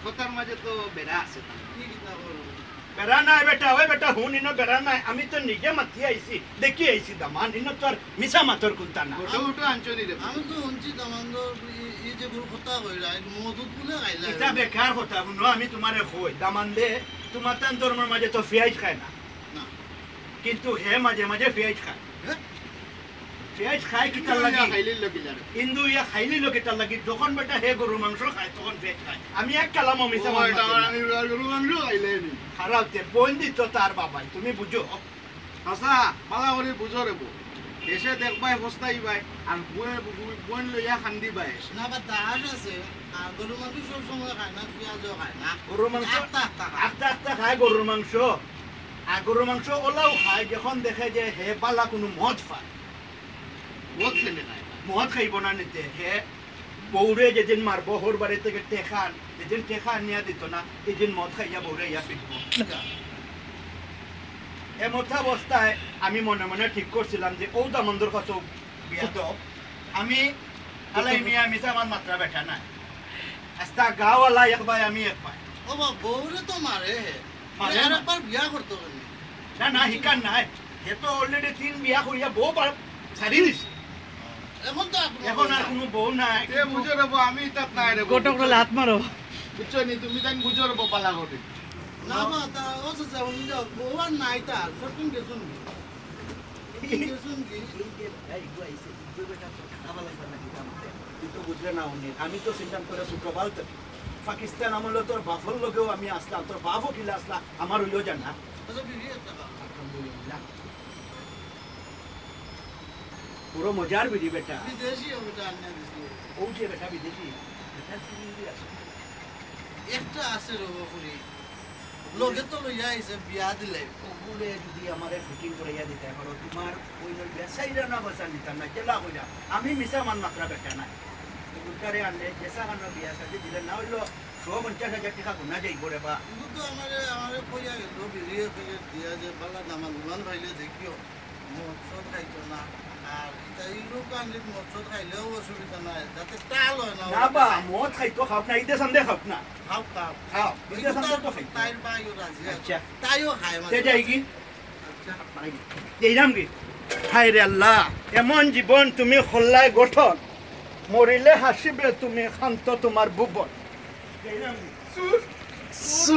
কথার মাঝে তো বেড়া আছে বেড়া নাই বেটা ওই বেটা হুন ইনো বেড়া নাই আমি তো নিজে মাতি আইছি দেখি আইছি দামান ইনো তোর মিছা মাতর কুন্তা না ওটো ওটো আঞ্চলি রে আমি তো শুনছি দামান্দ এই যে গুরু কথা কইরা মধুত বলে খাইলা এটা বেকার কথা শুনো আমি তোমারে কই দামান দে তোমার তান ধর্মের মাঝে তো পেঁয়াজ খায় না না কিন্তু হে মাঝে মাঝে পেঁয়াজ খায় পেঁয়াজ খায় কি তার লাগি খাইলিল লগিলার হিন্দু ইয়া খাইলি লোক এটার লাগি যখন বেটা হে গরুর মাংস খায় তখন পেঁয়াজ খায় আমি এক কালাম মিছা এটা আমি গরু মাংস খাইলে নি খারাপতে বোন দিত তার বাবাই তুমি বুঝো হাসা পালা করে বুঝো রে বউ এসে দেখবাই বস্তাই বাই আর বোন লইয়া খান্দি বাই না বা দাস আছে আর গরু মাংস সব সময় খায় না পেঁয়াজও খায় না গরুর মাংস আস্তা আস্তা খায়। আস্তে আস্তে খায় গরুর মাংস আর গরুর মাংস ওলাও খায় যখন দেখে যে হে পালা কোনো মদ পায় বহুত খেলে নাই মদ খাইব না নিতে হে বৌরে যেদিন মারবো হোর বাড়ি থেকে টেকান যেদিন টেকা নিয়ে দিত না এদিন মদ খাইয়া বৌরে ইয়া পিটব এমত অবস্থায় আমি মনে মনে ঠিক করছিলাম যে ও দামন্দর কত বিয়া তো আমি আলাই মিয়া মিশা আমার মাত্রা বেটা নাই আস্তা গাওয়ালা এক ভাই আমি এক ভাই ও বা বউরে তো মারে মারে আর না। একবার বিয়া করতে পারি না না হিকার নাই হে তো অলরেডি 3 বিয়া করিয়া বউ ছাড়ি দিছে এখন তো আপনার এখন আর কোনো বউ নাই কে বুঝো রে বউ আমি তাত নাই রে গোটক লাত মারো বুঝছো নি তুমি জান বুঝো রে বউ পালা করে না বা তা ও তো যাও নি যাও বউ আর নাই তার সবকিন গেছুন গেছুন কি আমি তো চিন্তা করে শুক্রবার পাকিস্তান আমলে তোর বাফর লগেও আমি আসলাম তোর বাপও কিলা আসলাম আমার হইও জানা আচ্ছা বিবি একটা আলহামদুলিল্লাহ পুরো মজার বিড়ি বেটা বিদেশি ওটা আনিয়ে দিছি ও যে বেটা বিদেশি বেটা সিঙ্গি আছে একটা আছে রবপুরি লগে তো লইয়া আইছে বিয়া দিলে ওগুলো যদি আমারে ফিটিং করাইয়া দিতে পারো তোমার ওই বেসাইরা না বসা নিতাম না জেলা কইরা আমি মিশা মান মাত্রা বেটা নাই উল্টারে আনলে জেসা খানো বিয়া সাথে দিলে না হইলো 150,000 টাকা গুনা যাইব রে বা কিন্তু তো আমারে কইয়া গেল বিরিয়ে থেকে দিয়া যে বালা নামান মান ভাইলে দেখিও মৎস্য খাইতো না আর এই লোক আনলে মৎস্য খাইলেও অসুবিধা নাই যাতে টাল হয় না না বা মদ খাইতো খাও না ইদে সন্দেহ খাও না খাও খাও খাও ইদে সন্দেহ তো খাইতো তাইর বাইও রাজি আছে আচ্ছা তাইও খায় তে যাই কি আচ্ছা এই নাম কি হায় রে আল্লাহ এমন জীবন তুমি হল্লায় গঠন মরিলে হাসিবে তুমি শান্ত তোমার ভুবন এই নাম কি সু